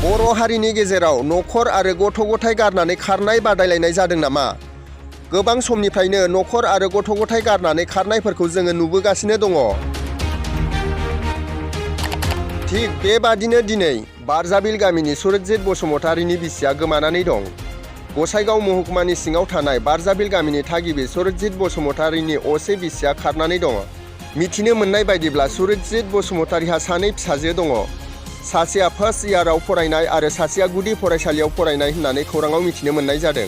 बर' हारिनि गेजेराव नखर आरो गथ' गथाय गारनानै खारनाय बादायलायनाय जादों नामा? गोबां समनिफ्रायनो नखर आरो गथ' गथाय गारनानै खारनायफोरखौ जोङो नुबोगासिनो दङ। थिग बेबादिनो दिनै बारजाबिल गामिनि सुरजित बसुमतारीनि बिसिया गोमानानै दं। गसाइगाव महकुमानि सिङाव थानाय बारजाबिल गामिनि थागिबि सुरजित बसुमतारीनि असे बिसिया खारनानै दङ। मिथिनो मोननाय बायदिब्ला सुरजित बसुमतारीहा सानै फिसाजो दङ। सासेया फार्स्ट इयाराव फरायनाय आरो सासेया गुदि फरायसालियाव फरायनाय होननानै खौराङाव मिथिनो मोननाय जादों।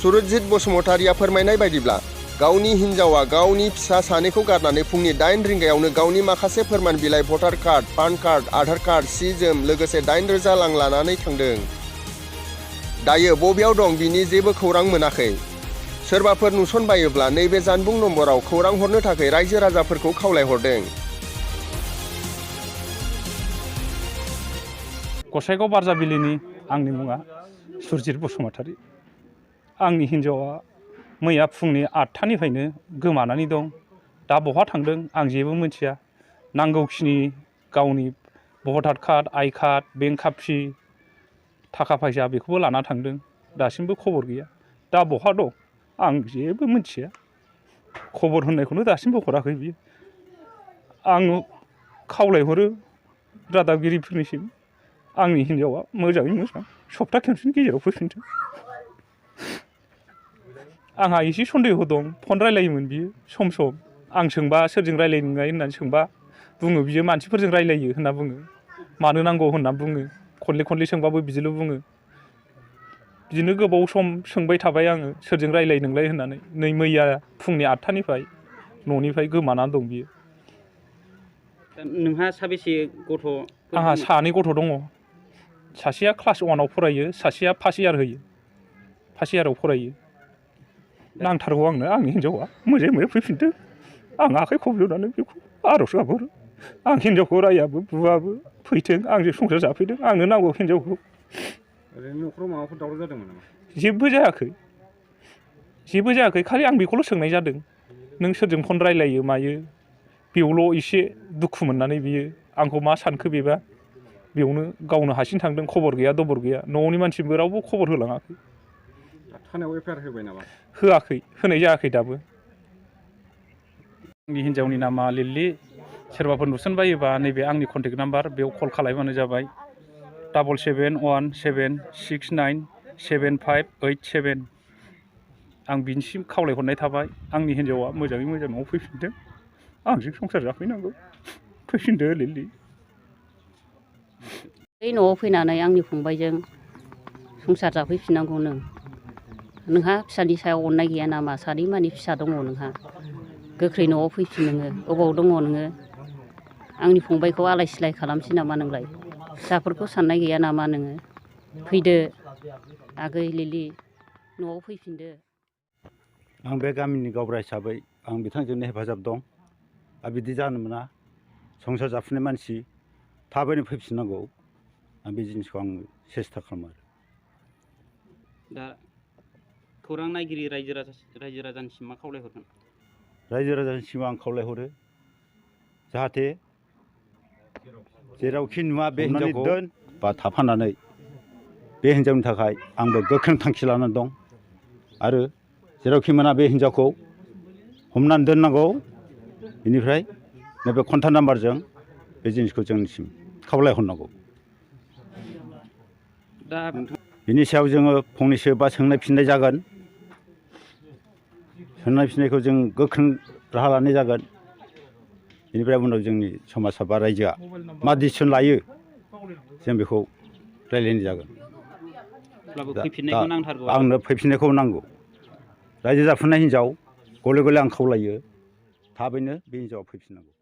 सुरजित बसुमतारीया फोरमायनाय बायदिब्ला गावनि हिन्जावा गावनि फिसा सानैखौ गारनानै फुंनि 8 रिंगायावनो गावनि माखासे फोरमान बिलाइ भटार card, PAN card, Aadhaar card, सि जोम लोगोसे 8,000 रां लानानै थांदों। दायो बबेयाव दं बिनि जेबो खौरां मोनाखै। सोरबाफोर नुसनबायोब्ला नैबे जानबुं नम्बराव खौरां हरनो थाखाय रायजो राजाफोरखौ खावलायहरदों। गसाइगाव बारजाबिलिनि आंनि मुङा सुरजित बसुमतारी। आंनि हिन्जावा मैया फुंनि 8टानिफ्रायनो गोमानानै दं। दा बहा थांदों आं जेबो मिथिया। नांगौखिनि गावनि भटार कार्ड, आइ कार्ड, बेंक कापि, थाखा फैसा बेखौबो लाना थांदों। दासिमबो खबर गैया। दा बहा दं आं जेबो मिथिया। खबर होननायखौनो दासिमबो हराखै बियो। आं खावलायहरो रादाबगिरिफोरनिसिम आंनि हिन्जावा मोजाङै मोजां सप्ता खनसेनि गेजेराव फैफिनथों। आंहा एसे सन्देह दं। फन रायलायोमोन बियो सम सम। आं सोंबा सोरजों रायलायनो होननानै सोंबा बुङो बियो मानसिफोरजों रायलायो होनना बुङो। मानो नांगौ होनना बुङो। खनले सोंबाबो बिदिल' बुङो। बिदिनो गोबाव सम सोंबाय थाबाय आङो सोरजों रायलायो नोंलाय होननानै। नै मैया फुंनि 8टानिफ्राय न'निफ्राय गोमानानै दं बियो। नोंहा साबेसे गथ'? आंहा सानै गथ' दङ। सासेया क्लास 1आव फरायो, सासेया फार्स्ट इयार होयो। फार्स्ट इयाराव फरायो। नांथारगौ आंनो आंनि हिन्जावा मोजाङै फैफिनथों। आं आखाइ खबजबनानै बेखौ आर'ज गाबहरो। आं हिन्जावखौ रायाबो बुवाबो फैथों आंजों संसार जाफैथों। आंनो नांगौ हिन्जावखौ। ओरैनो न'खराव माबाफोर दावराव जादोंमोन नामा? जेबो जायाखै। खालि आं बेखौल' सोंनाय जादों। नों सोरजों फन रायलायो मायो? बेयावल' एसे दुखु मोननानै बियो आंखौ मा सानखो बेबा बेयावनो गावनो हारसिं थांदों। खबर गैया दबर गैया। न'नि मानसिबो रावबो खबर होलाङाखै। थानायाव एफआइआर होबाय नामा? होआखै, होनाय जायाखै दाबो। आंनि हिन्जावनि नामा लिलि। सोरबाफोर नुसनबायोबा नैबे आंनि कन्टेक्ट नाम्बार बेयाव कल खालामबानो जाबाय। 7717697587। आं बिनिसिम खावलायहरनाय थाबाय। आंनि हिन्जावा मोजाङै मोजां न'आव फैफिनथों। आंजों संसार जाफैनांगौ। फैफिनदो लिलि। बै न'आव फैनानै आंनि फंबायजों संसार जाफैफिननांगौ नों। नोंहा फिसानि सायाव अननाय गैया नामा? सानै मानि फिसा दङ नोंहा। गोख्रै न'आव फैफिन नोङो। अबाव दङ नोङो? आंनि फंबायखौ आलाय सिलाय खालामसै नामा नोंलाय? फिसाफोरखौ साननाय गैया नामा नोङो? फैदो आगै लिलि न'आव फैफिनदो। आं बे गामिनि गावबुरा हिसाबै आं बिथांजोंनो हेफाजाब दं। बिदि जानो मोना। संसार जाफुनाय मानसि थाबैनो फैफिननांगौ। आं बे जिनिसखौ आं सेस्था खालामो आरो। दा खौरां नायगिरि रायजो राजानिसिम मा खावलायहरगोन? रायजो राजानिसिम आं खावलायहरो जाहाथे जेरावखि नुवा बे हिन्जावखौ दोन बा थाफानानै बे हिन्जावनि थाखाय आंबो गोख्रों थांखि लानानै दं। आरो जेरावखि मोना बे हिन्जावखौ हमनानै दोननांगौ। बेनिफ्राय नैबे कन्टाक्ट नाम्बारजों बे जिनिसखौ जोंनिसिम खावलायहरनांगौ। दा बिनि सायाव जोङो फंनैसो बा सोंनाय फिननाय जागोन। सोंनाय फिननायखौ जों गोख्रों राहा लानाय जागोन। बेनिफ्राय उनाव जोंनि समाजा बा रायजोआ मा डिसिसन लायो जों बेखौ रायलायनाय जागोन। आंनो फैफिननायखौ नांगौ। रायजो जाफुनाय हिन्जाव गले गले आं खावलायो थाबैनो बे हिन्जावा फैफिननांगौ।